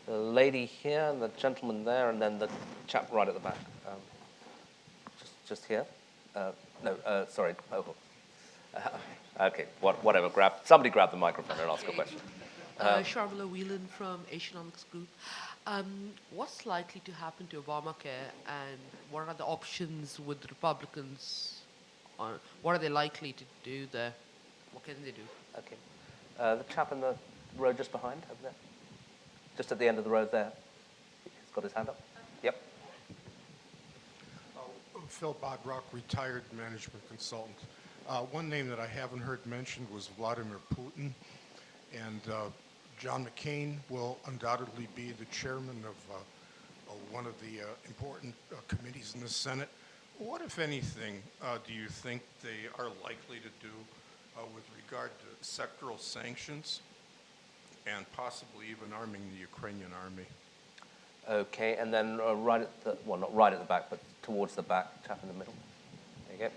Speaker 1: The lady here, and the gentleman there, and then the chap right at the back. Just here. Sorry. Oh. Okay. Whatever. Somebody grab the microphone and ask a question.
Speaker 6: Sharmila Whelan from Asianomics Group. What's likely to happen to Obamacare, and what are the options with the Republicans? What are they likely to do there? What can they do?
Speaker 1: Okay. The chap in the row just behind, over there. Just at the end of the road there. He's got his hand up. Yep.
Speaker 7: Phil Bodrock, retired management consultant. One name that I haven't heard mentioned was Vladimir Putin. And John McCain will undoubtedly be the chairman of one of the important committees in the Senate. What, if anything, do you think they are likely to do with regard to sectoral sanctions and possibly even arming the Ukrainian army?
Speaker 1: Okay, and then right at the, well, not right at the back, but towards the back, chap in the middle. There you go.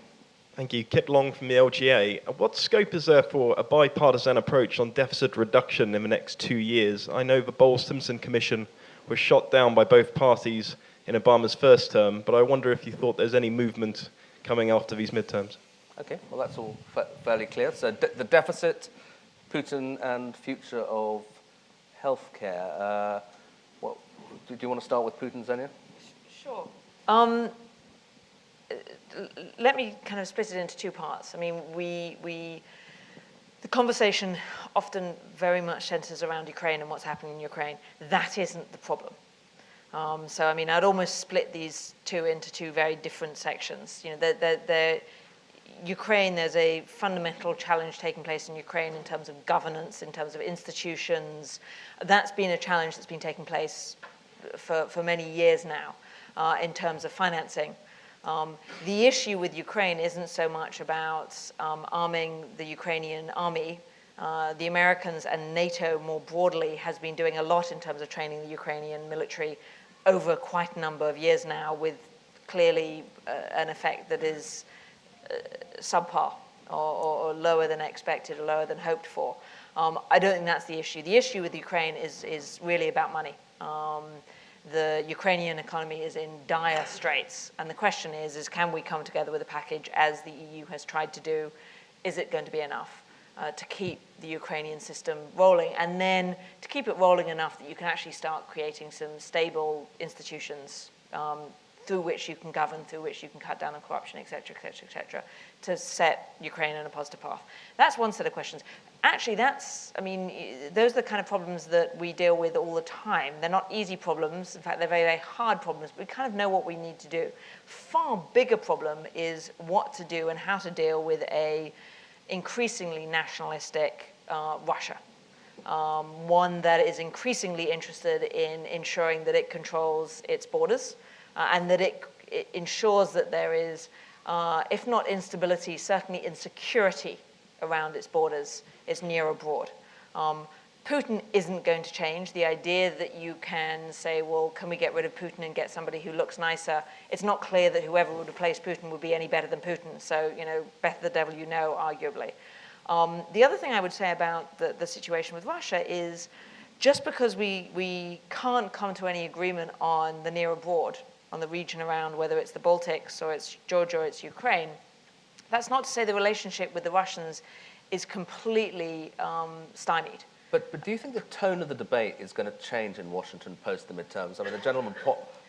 Speaker 8: Thank you. Kit Long from the LGA. What scope is there for a bipartisan approach on deficit reduction in the next 2 years? I know the Bowles-Simpson Commission was shot down by both parties in Obama's first term, but I wonder if you thought there's any movement coming after these midterms. Okay, well, that's all fairly clear. So the deficit, Putin, and future of healthcare. Do you want to start with Putin, Xenia?
Speaker 2: Sure. Let me kind of split it into two parts. I mean, the conversation often very much centers around Ukraine and what's happening in Ukraine. That isn't the problem. So, I mean, I'd almost split these two into two very different sections. You know, Ukraine, there's a fundamental challenge taking place in Ukraine in terms of governance, in terms of institutions. That's been a challenge that's been taking place for many years now in terms of financing. The issue with Ukraine isn't so much about arming the Ukrainian army. The Americans and NATO more broadly has been doing a lot in terms of training the Ukrainian military over quite a number of years now, with clearly an effect that is subpar or lower than expected or lower than hoped for. I don't think that's the issue. The issue with Ukraine is really about money. The Ukrainian economy is in dire straits, and the question is can we come together with a package as the EU has tried to do? Is it going to be enough? to keep the Ukrainian system rolling, and then to keep it rolling enough that you can actually start creating some stable institutions through which you can govern, through which you can cut down on corruption, et cetera, et cetera, et cetera, to set Ukraine on a positive path. That's one set of questions. Actually, those are the kind of problems that we deal with all the time. They're not easy problems. In fact, they're very, very hard problems, but we kind of know what we need to do. Far bigger problem is what to do and how to deal with a increasingly nationalistic Russia. One that is increasingly interested in ensuring that it controls its borders and that it ensures that there is, if not instability, certainly insecurity around its borders, its near abroad. Putin isn't going to change. The idea that you can say, well, can we get rid of Putin and get somebody who looks nicer? It's not clear that whoever would replace Putin would be any better than Putin. So, better the devil you know, arguably. The other thing I would say about the situation with Russia is just because we can't come to any agreement on the near abroad, on the region around, whether it's the Baltics or it's Georgia or it's Ukraine, that's not to say the relationship with the Russians is completely stymied.
Speaker 1: But do you think the tone of the debate is going to change in Washington post the midterms? I mean, the gentleman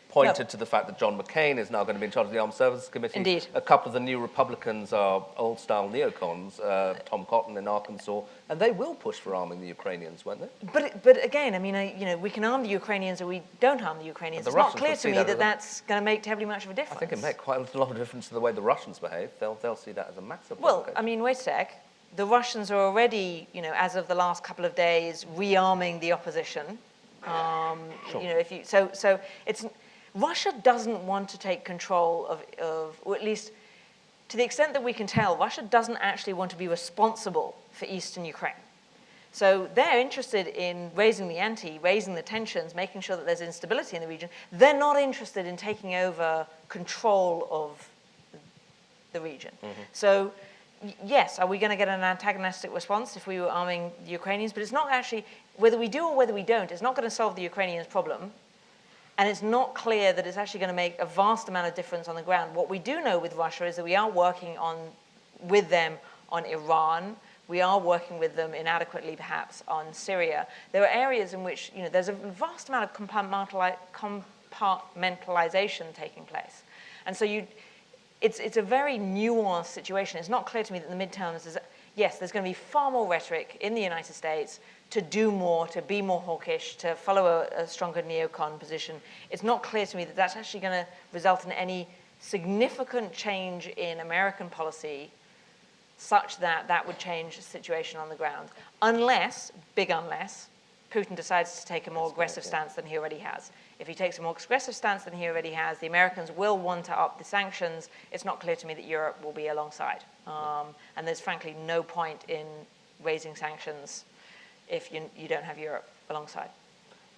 Speaker 1: pointed to the fact that John McCain is now going to be in charge of the Armed Services Committee.
Speaker 2: Indeed.
Speaker 1: A couple of the new Republicans are old-style neocons, Tom Cotton in Arkansas, and they will push for arming the Ukrainians, won't they?
Speaker 2: But again, I mean, we can arm the Ukrainians or we don't arm the Ukrainians. It's not clear to me that that's going to make terribly much of a difference.
Speaker 1: I think it make quite a lot of difference to the way the Russians behave. They'll see that as a massive
Speaker 2: Well, I mean, wait a sec. The Russians are already, as of the last couple of days, rearming the opposition.
Speaker 1: Sure.
Speaker 2: So it's Russia doesn't want to take control of, or at least to the extent that we can tell, Russia doesn't actually want to be responsible for eastern Ukraine. So they're interested in raising the ante, raising the tensions, making sure that there's instability in the region. They're not interested in taking over control of the region. Mm-hmm. So yes, are we going to get an antagonistic response if we were arming the Ukrainians? But it's not actually, whether we do or whether we don't, it's not going to solve the Ukrainians' problem. And it's not clear that it's actually going to make a vast amount of difference on the ground. What we do know with Russia is that we are working with them on Iran. We are working with them inadequately, perhaps, on Syria. There are areas in which there's a vast amount of compartmentalization taking place. And so it's a very nuanced situation. It's not clear to me that the midterms is, yes, there's going to be far more rhetoric in the United States to do more, to be more hawkish, to follow a stronger neocon position. It's not clear to me that that's actually going to result in any significant change in American policy such that that would change the situation on the ground. Unless, big unless, Putin decides to take a more aggressive stance than he already has. If he takes a more aggressive stance than he already has, the Americans will want to up the sanctions. It's not clear to me that Europe will be alongside. And there's frankly no point in raising sanctions if you don't have Europe alongside.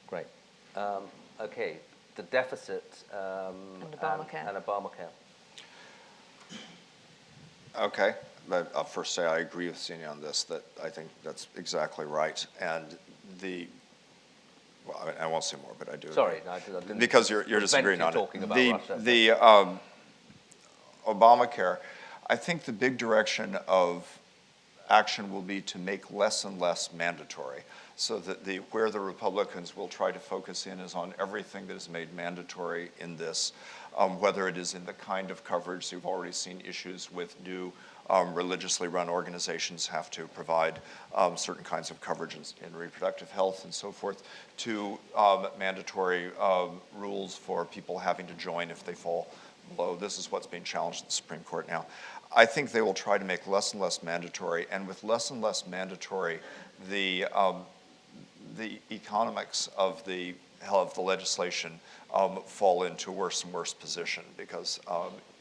Speaker 1: Great. Okay, the deficit
Speaker 2: and Obamacare.
Speaker 3: Okay, but I'll first say I agree with Sini on this, that I think that's exactly right. And well, I won't say more, but I do.
Speaker 1: Sorry, I didn't.
Speaker 3: Because you're disagreeing on
Speaker 1: talking
Speaker 3: it.
Speaker 1: About
Speaker 3: the Obamacare, I think the big direction of action will be to make less and less mandatory, so that where the Republicans will try to focus in is on everything that is made mandatory in this, whether it is in the kind of coverage. You've already seen issues with new religiously run organizations have to provide certain kinds of coverage in reproductive health and so forth, to mandatory rules for people having to join if they fall below. This is what's being challenged in the Supreme Court now. I think they will try to make less and less mandatory, and with less and less mandatory, the economics of the legislation fall into a worse and worse position, because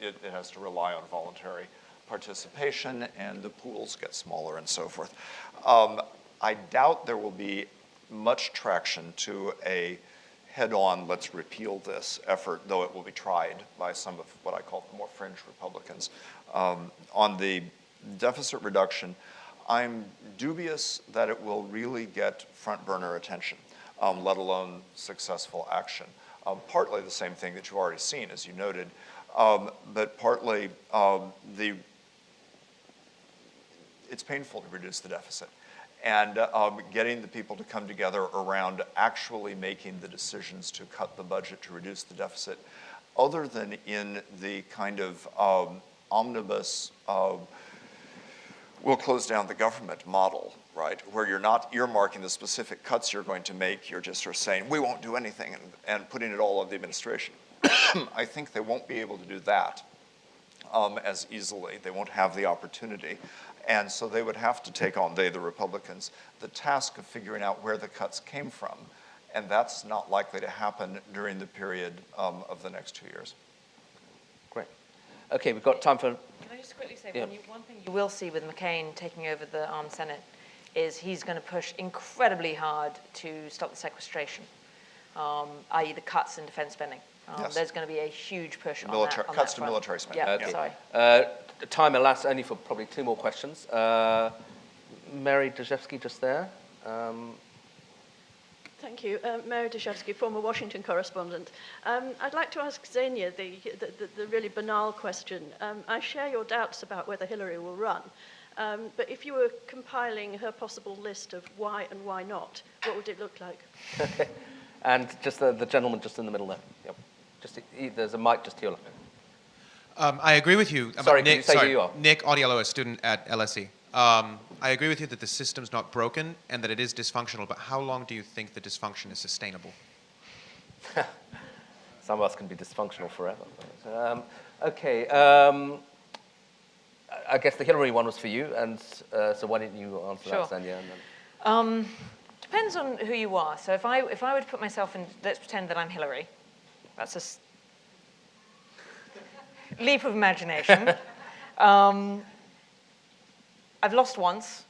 Speaker 3: it has to rely on voluntary participation, and the pools get smaller and so forth. I doubt there will be much traction to a head-on, let's repeal this effort, though it will be tried by some of what I call the more fringe Republicans. On the deficit reduction, I'm dubious that it will really get front-burner attention, let alone successful action. Partly the same thing that you've already seen, as you noted, but partly it's painful to reduce the deficit. And getting the people to come together around actually making the decisions to cut the budget to reduce the deficit, other than in the kind of omnibus, we'll close down the government model, right? Where you're not earmarking the specific cuts you're going to make, you're just sort of saying, we won't do anything, and putting it all on the administration. I think they won't be able to do that as easily. They won't have the opportunity. And so they would have to take on, the Republicans, the task of figuring out where the cuts came from. And that's not likely to happen during the period of the next 2 years.
Speaker 1: Great. Okay, we've got time for...
Speaker 2: Can I just quickly say, one thing you will see with McCain taking over the armed Senate is he's going to push incredibly hard to stop the sequestration, i.e. the cuts in defense spending.
Speaker 3: Yes.
Speaker 2: There's going to be a huge push on
Speaker 3: Military,
Speaker 2: that
Speaker 3: cuts to
Speaker 2: front.
Speaker 3: military spending.
Speaker 2: Yeah,
Speaker 1: Okay.
Speaker 2: sorry.
Speaker 1: Time elapsed only for probably 2 more questions. Mary Dejevsky, just there.
Speaker 9: Thank you. Mary Deshevsky, former Washington correspondent. I'd like to ask Xenia the really banal question. I share your doubts about whether Hillary will run, but if you were compiling her possible list of why and why not, what would it look like?
Speaker 1: Okay. And just the gentleman just in the middle there. Yep. Just, there's a mic just here.
Speaker 10: I agree with you.
Speaker 1: Sorry, can you say who you are?
Speaker 10: Nick Audiello, a student at LSE. I agree with you that the system's not broken and that it is dysfunctional, but how long do you think the dysfunction is sustainable?
Speaker 1: Some of us can be dysfunctional forever. Okay. I guess the Hillary one was for you, and so why didn't you answer that, Xenia? And then...
Speaker 2: Depends on who you are. So if I were to put myself in, let's pretend that I'm Hillary. That's a leap of imagination. I've lost once,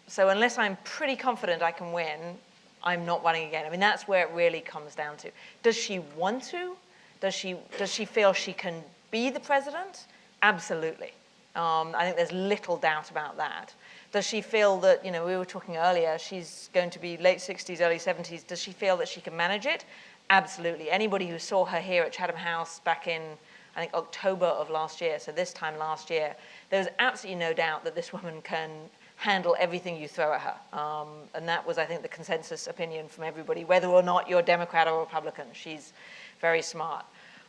Speaker 2: so unless I'm pretty confident I can win, I'm not running again. I mean, that's where it really comes down to. Does she want to? Does she feel she can be the president? Absolutely. I think there's little doubt about that. Does she feel that, we were talking earlier, she's going to be late 60s, early 70s. Does she feel that she can manage it? Absolutely. Anybody who saw her here at Chatham House back in, I think, October of last year, so this time last year, there's absolutely no doubt that this woman can handle everything you throw at her. And that was, I think, the consensus opinion from everybody, whether or not you're Democrat or Republican. She's very smart,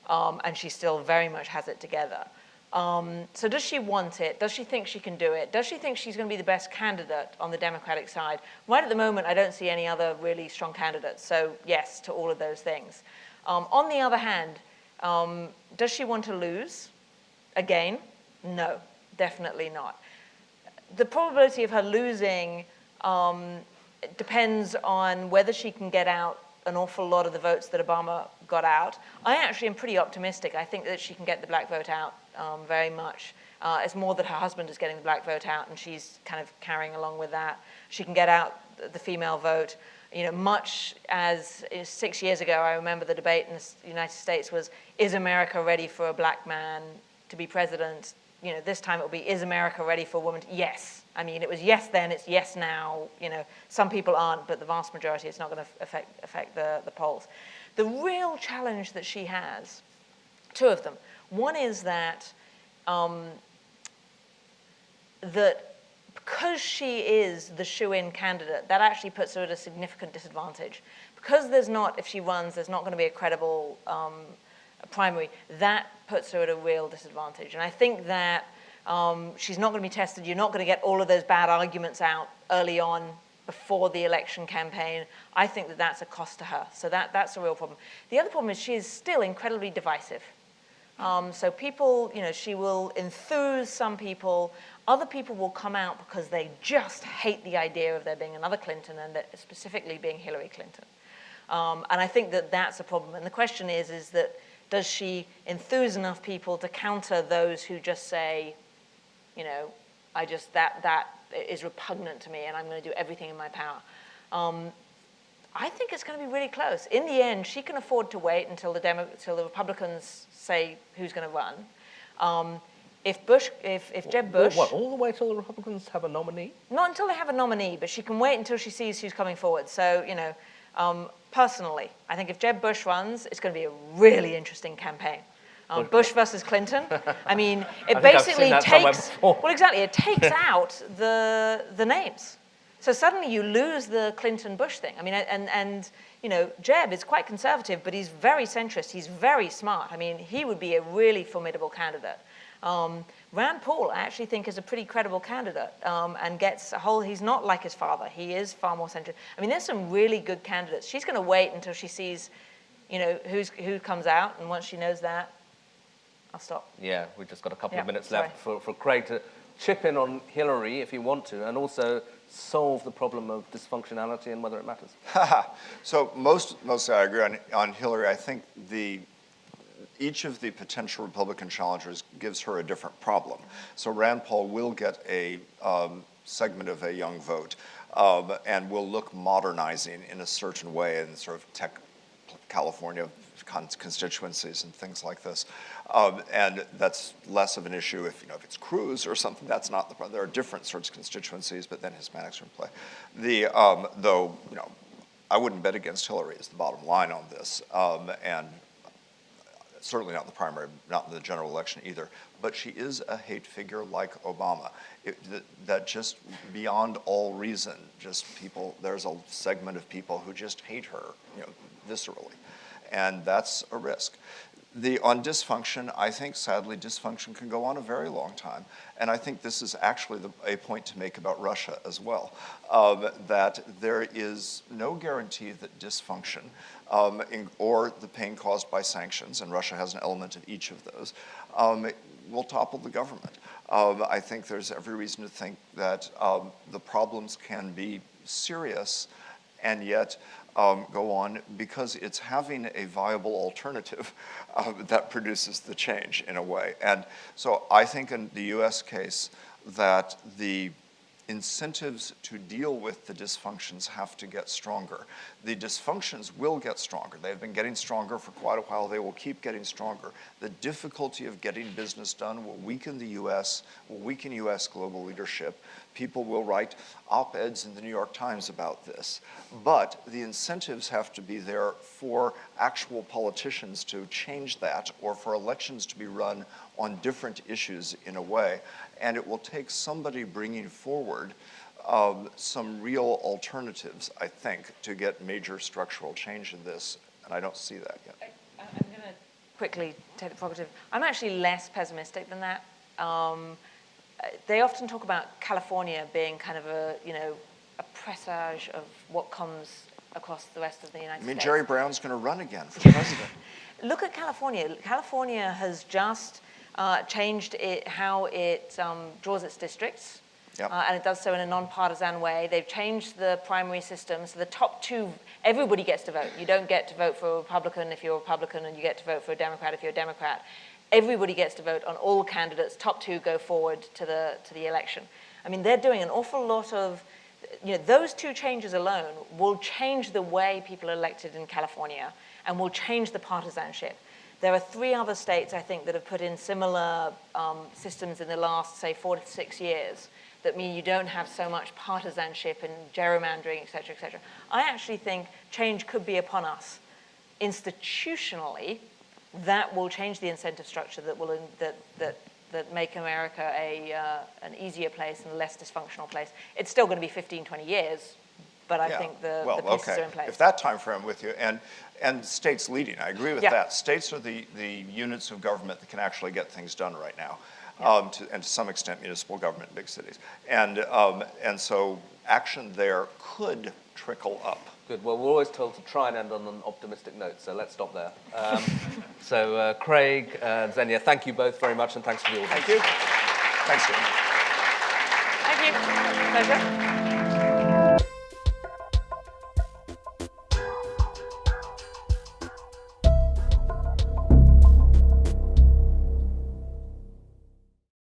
Speaker 2: and she still very much has it together. So does she want it? Does she think she can do it? Does she think she's going to be the best candidate on the Democratic side? Right at the moment, I don't see any other really strong candidates. So yes to all of those things. On the other hand, does she want to lose? Again, no, definitely not. The probability of her losing depends on whether she can get out an awful lot of the votes that Obama got out. I actually am pretty optimistic. I think that she can get the black vote out very much. It's more that her husband is getting the black vote out, and she's kind of carrying along with that. She can get out the female vote. Much as 6 years ago, I remember the debate in the United States was, is America ready for a black man to be president? This time it will be, is America ready for a woman? Yes. I mean, it was yes then, it's yes now. Some people aren't, but the vast majority, it's not going to affect the polls. The real challenge that she has, 2 of them. One is that because she is the shoe-in candidate, that actually puts her at a significant disadvantage. Because if she runs, there's not going to be a credible primary, that puts her at a real disadvantage. And I think that she's not going to be tested. You're not going to get all of those bad arguments out early on before the election campaign. I think that that's a cost to her. So that's a real problem. The other problem is she is still incredibly divisive. So people, she will enthuse some people. Other people will come out because they just hate the idea of there being another Clinton, and that specifically being Hillary Clinton. And I think that that's a problem. And the question is that does she enthuse enough people to counter those who just say, that is repugnant to me and I'm going to do everything in my power. I think it's going to be really close. In the end, she can afford to wait until the Republicans say who's going to run. If Jeb Bush...
Speaker 1: What, all the way till the Republicans have a nominee?
Speaker 2: Not until they have a nominee, but she can wait until she sees who's coming forward. So, personally, I think if Jeb Bush runs, it's going to be a really interesting campaign. Bush versus Clinton. I mean, it
Speaker 1: think I've seen
Speaker 2: basically
Speaker 1: that somewhere
Speaker 2: takes,
Speaker 1: before.
Speaker 2: well, exactly, it takes out the names. So suddenly you lose the Clinton-Bush thing. I mean, and you know, Jeb is quite conservative, but he's very centrist. He's very smart. I mean, he would be a really formidable candidate. Rand Paul, I actually think, is a pretty credible candidate and gets a whole, he's not like his father. He is far more centrist. I mean, there's some really good candidates. She's going to wait until she sees, you know, who comes out, and once she knows that, I'll stop.
Speaker 1: Yeah, we've just got a couple of
Speaker 2: Yeah,
Speaker 1: minutes
Speaker 2: sorry.
Speaker 1: left for Craig to chip in on Hillary if you want to, and also solve the problem of dysfunctionality and whether it matters.
Speaker 3: So mostly I agree on Hillary. I think each of the potential Republican challengers gives her a different problem. So Rand Paul will get a segment of a young vote and will look modernizing in a certain way in sort of tech California constituencies and things like this. And that's less of an issue if it's Cruz or something. That's not the problem. There are different sorts of constituencies, but then Hispanics are in play. Though I wouldn't bet against Hillary is the bottom line on this, and certainly not in the primary, not in the general election either. But she is a hate figure like Obama. That just beyond all reason, just people. There's a segment of people who just hate her, viscerally. And that's a risk. On dysfunction, I think sadly dysfunction can go on a very long time. And I think this is actually a point to make about Russia as well, that there is no guarantee that dysfunction or the pain caused by sanctions, and Russia has an element of each of those, will topple the government. I think there's every reason to think that the problems can be serious and yet go on because it's having a viable alternative that produces the change in a way. And so I think in the US case that the incentives to deal with the dysfunctions have to get stronger. The dysfunctions will get stronger. They've been getting stronger for quite a while. They will keep getting stronger. The difficulty of getting business done will weaken the US, will weaken US global leadership. People will write op-eds in the New York Times about this. But the incentives have to be there for actual politicians to change that or for elections to be run on different issues in a way. And it will take somebody bringing forward some real alternatives, I think, to get major structural change in this. And I don't see that yet.
Speaker 2: I'm going to quickly take the prerogative. I'm actually less pessimistic than that. They often talk about California being kind of a presage of what comes across the rest of the United States.
Speaker 3: I mean, Jerry Brown's going to run again for president.
Speaker 2: Look at California. California has just changed how it draws its districts.
Speaker 3: Yep.
Speaker 2: And it does so in a nonpartisan way. They've changed the primary system, so the top two, everybody gets to vote. You don't get to vote for a Republican if you're a Republican, and you get to vote for a Democrat if you're a Democrat. Everybody gets to vote on all candidates. Top two go forward to the election. I mean, they're doing an awful lot of, those two changes alone will change the way people are elected in California and will change the partisanship. There are 3 other states, I think, that have put in similar systems in the last, say, 4 to 6 years that mean you don't have so much partisanship and gerrymandering, et cetera, et cetera. I actually think change could be upon us. Institutionally, that will change the incentive structure that make America an easier place and a less dysfunctional place. It's still going to be 15, 20 years, but I think the pieces are in place.
Speaker 3: If that time frame with you, and states leading, I agree with that. States are the units of government that can actually get things done right now, and to some extent municipal government in big cities. And so action there could trickle up.
Speaker 1: Good. Well, we're always told to try and end on an optimistic note, so let's stop there. So Craig, Xenia, thank you both very much, and thanks for the audience.
Speaker 3: Thank you. Thanks, Jim.
Speaker 2: Thank you. Pleasure.